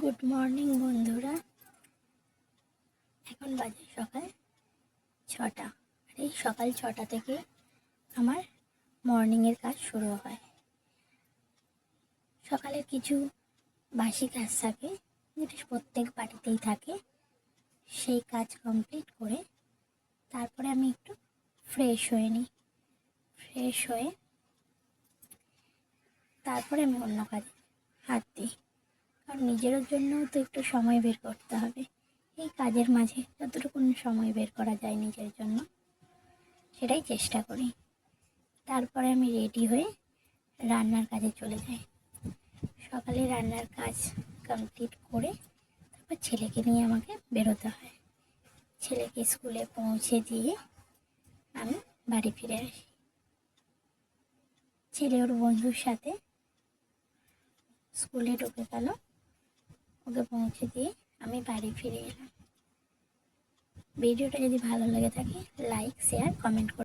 Good morning বন্ধুরা। এখন বাজে সকাল 6টা। আর এই সকাল 6টা থেকে আমার মর্নিংয়ের কাজ শুরু হয়। সকালে কিছু বাসি কাজ থাকে, যেটা প্রত্যেক বাড়িতেই থাকে। সেই কাজ কমপ্লিট করে তারপরে আমি একটু ফ্রেশ হয়ে নিই। ফ্রেশ হয়ে তারপরে আমি অন্য কাজে হাত দিই, কারণ নিজের জন্যও তো একটু সময় বের করতে হবে। এই কাজের মাঝে যতটুকু সময় বের করা যায় নিজের জন্য, সেটাই চেষ্টা করি। তারপরে আমি রেডি হয়ে রান্নার কাজে চলে যাই। সকালে রান্নার কাজ কমপ্লিট করে তারপর ছেলেকে নিয়ে আমাকে বেরোতে হয়। ছেলেকে স্কুলে পৌঁছে দিয়ে আমি বাড়ি ফিরে আসি। ছেলে ওর বন্ধুর সাথে স্কুলে ঢুকে গেল, ওকে পৌঁছে দিয়ে আমি বাড়ি ফিরে এলাম। ভিডিওটা যদি ভালো লেগে থাকে লাইক, শেয়ার, কমেন্ট করুন।